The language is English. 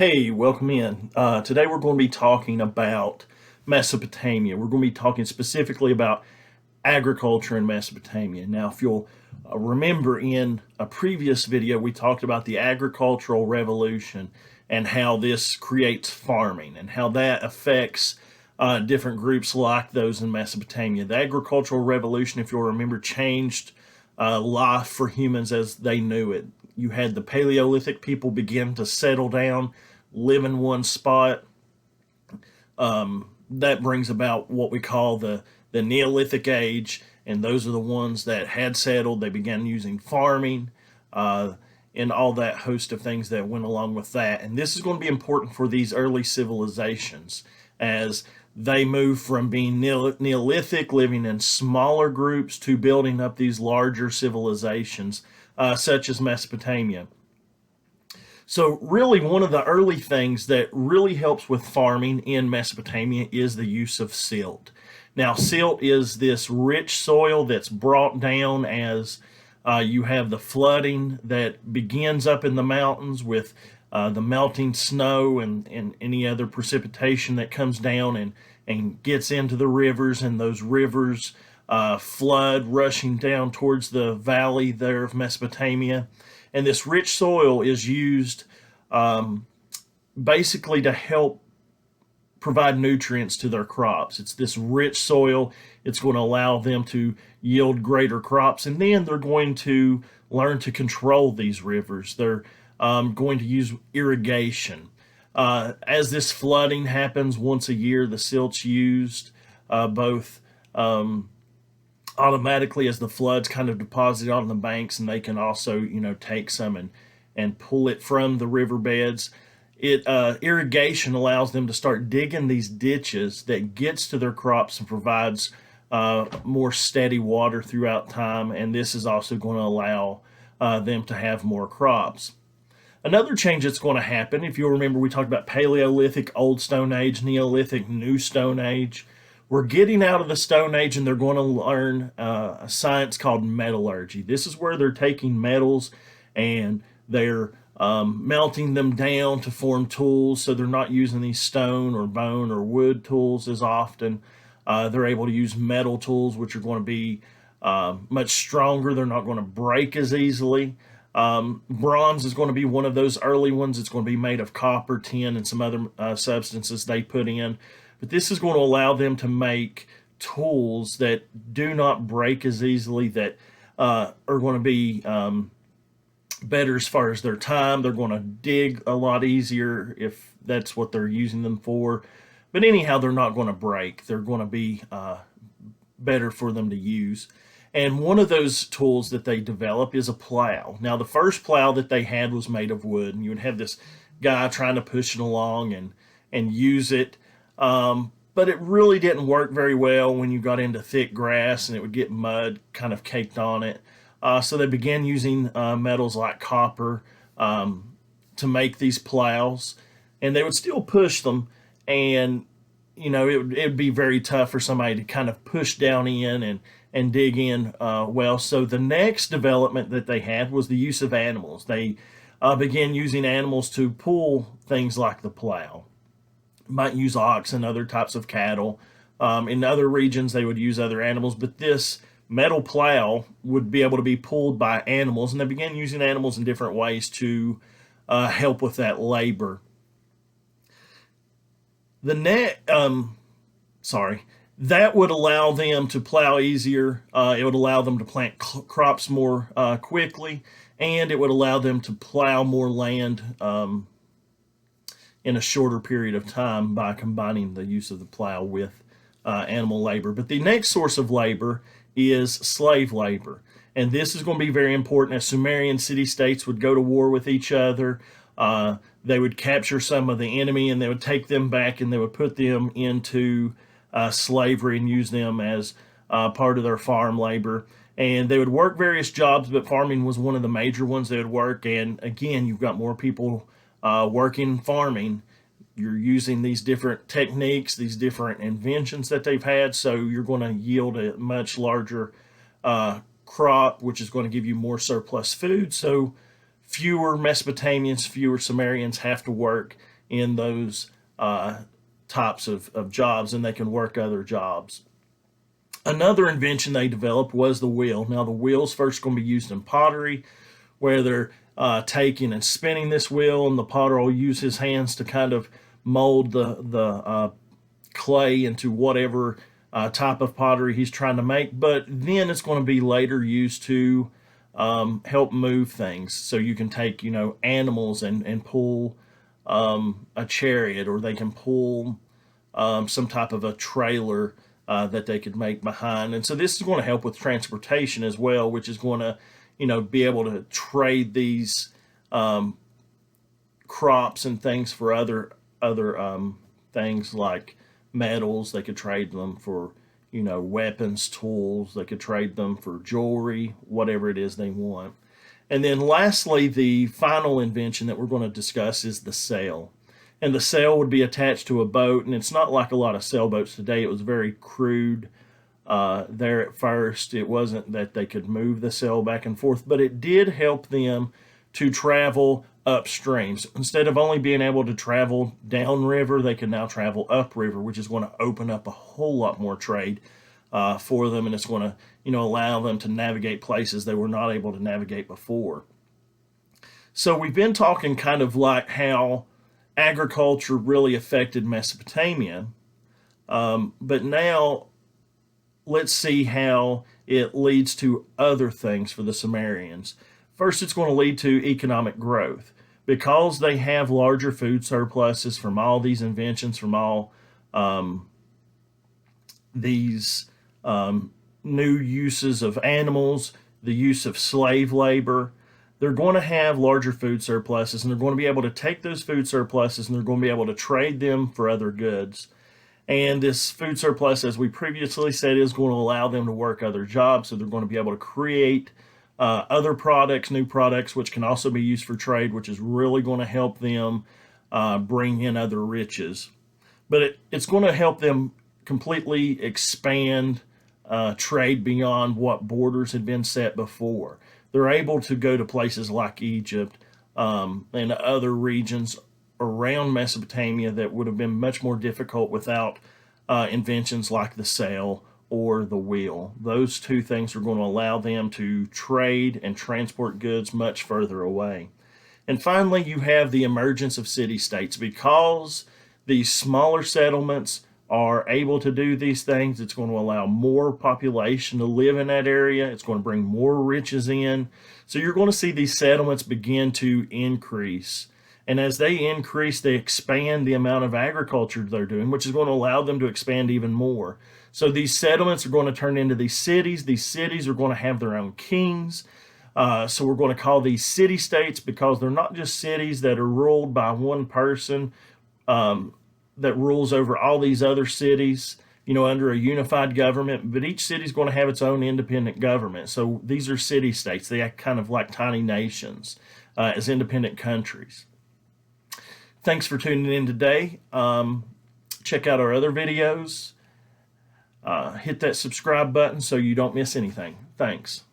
Hey, welcome in. Today we're going to be talking about Mesopotamia. We're going to be talking specifically about agriculture in Mesopotamia. Now, if you'll remember in a previous video, we talked about the agricultural revolution and how this creates farming and how that affects different groups like those in Mesopotamia. The agricultural revolution, if you'll remember, changed life for humans as they knew it. You had the Paleolithic people begin to settle down, live in one spot. That brings about what we call the Neolithic age, and those are the ones that had settled. They began using farming and all that host of things that went along with that. And this is going to be important for these early civilizations as they move from being Neolithic, living in smaller groups, to building up these larger civilizations, such as Mesopotamia. So really one of the early things that really helps with farming in Mesopotamia is the use of silt. Now, silt is this rich soil that's brought down as you have the flooding that begins up in the mountains with the melting snow and any other precipitation that comes down and gets into the rivers, and those rivers flood rushing down towards the valley there of Mesopotamia. And this rich soil is used basically to help provide nutrients to their crops. It's this rich soil. It's going to allow them to yield greater crops, and then they're going to learn to control these rivers. They're going to use irrigation. As this flooding happens once a year, the silt's used both automatically as the floods kind of deposit on the banks, and they can also, take some and pull it from the riverbeds. Irrigation allows them to start digging these ditches that gets to their crops and provides more steady water throughout time, and this is also going to allow them to have more crops. Another change that's going to happen, if you'll remember, we talked about Paleolithic, Old Stone Age, Neolithic, New Stone Age. We're getting out of the Stone Age, and they're going to learn a science called metallurgy. This is where they're taking metals and they're melting them down to form tools, so they're not using these stone or bone or wood tools as often. They're able to use metal tools, which are going to be much stronger. They're not going to break as easily. Bronze is going to be one of those early ones. It's going to be made of copper, tin, and some other substances they put in. But this is going to allow them to make tools that do not break as easily, that are going to be better as far as their time. They're going to dig a lot easier if that's what they're using them for. But anyhow, they're not going to break. They're going to be better for them to use. And one of those tools that they develop is a plow. Now, the first plow that they had was made of wood, and you would have this guy trying to push it along and use it. But it really didn't work very well when you got into thick grass, and it would get mud kind of caked on it. So they began using metals like copper to make these plows, and they would still push them, and it'd be very tough for somebody to kind of push down in and dig in well. So the next development that they had was the use of animals. They began using animals to pull things like the plow. Might use ox and other types of cattle. In other regions, they would use other animals, but this metal plow would be able to be pulled by animals, and they began using animals in different ways to help with that labor. That would allow them to plow easier. It would allow them to plant crops more quickly, and it would allow them to plow more land in a shorter period of time by combining the use of the plow with animal labor. But the next source of labor is slave labor. And this is going to be very important as Sumerian city-states would go to war with each other. They would capture some of the enemy, and they would take them back, and they would put them into slavery and use them as part of their farm labor. And they would work various jobs, but farming was one of the major ones they would work. And again, you've got more people working farming. You're using these different techniques, these different inventions that they've had, so you're going to yield a much larger crop, which is going to give you more surplus food. So fewer Mesopotamians, fewer Sumerians have to work in those types of jobs, and they can work other jobs. Another invention they developed was the wheel. Now, the wheel's first going to be used in pottery, where they're taking and spinning this wheel, and the potter will use his hands to kind of mold the clay into whatever type of pottery he's trying to make. But then it's going to be later used to help move things. So you can take, animals and pull a chariot, or they can pull some type of a trailer that they could make behind. And so this is going to help with transportation as well, which is going to, be able to trade these crops and things for other things like metals. They could trade them for, weapons, tools. They could trade them for jewelry, whatever it is they want. And then lastly, the final invention that we're going to discuss is the sail. And the sail would be attached to a boat, and it's not like a lot of sailboats today. It was very crude there at first. It wasn't that they could move the sail back and forth, but it did help them to travel upstream. So instead of only being able to travel downriver, they can now travel upriver, which is going to open up a whole lot more trade for them, and it's going to, allow them to navigate places they were not able to navigate before. So we've been talking kind of like how agriculture really affected Mesopotamia, but now let's see how it leads to other things for the Sumerians. First, it's going to lead to economic growth. Because they have larger food surpluses from all these inventions, from all these new uses of animals, the use of slave labor, they're going to have larger food surpluses, and they're going to be able to take those food surpluses and they're going to be able to trade them for other goods. And this food surplus, as we previously said, is going to allow them to work other jobs, so they're going to be able to create other products, new products, which can also be used for trade, which is really going to help them bring in other riches. But it's going to help them completely expand trade beyond what borders had been set before. They're able to go to places like Egypt and other regions around Mesopotamia that would have been much more difficult without inventions like the sail or the wheel. Those two things are going to allow them to trade and transport goods much further away. And finally, you have the emergence of city-states. Because these smaller settlements are able to do these things, it's going to allow more population to live in that area. It's going to bring more riches in. So you're going to see these settlements begin to increase. And as they increase, they expand the amount of agriculture they're doing, which is going to allow them to expand even more. So these settlements are going to turn into these cities. These cities are going to have their own kings. So we're going to call these city-states, because they're not just cities that are ruled by one person that rules over all these other cities, under a unified government, but each city is going to have its own independent government. So these are city-states. They act kind of like tiny nations as independent countries. Thanks for tuning in today. Check out our other videos. Hit that subscribe button so you don't miss anything. Thanks.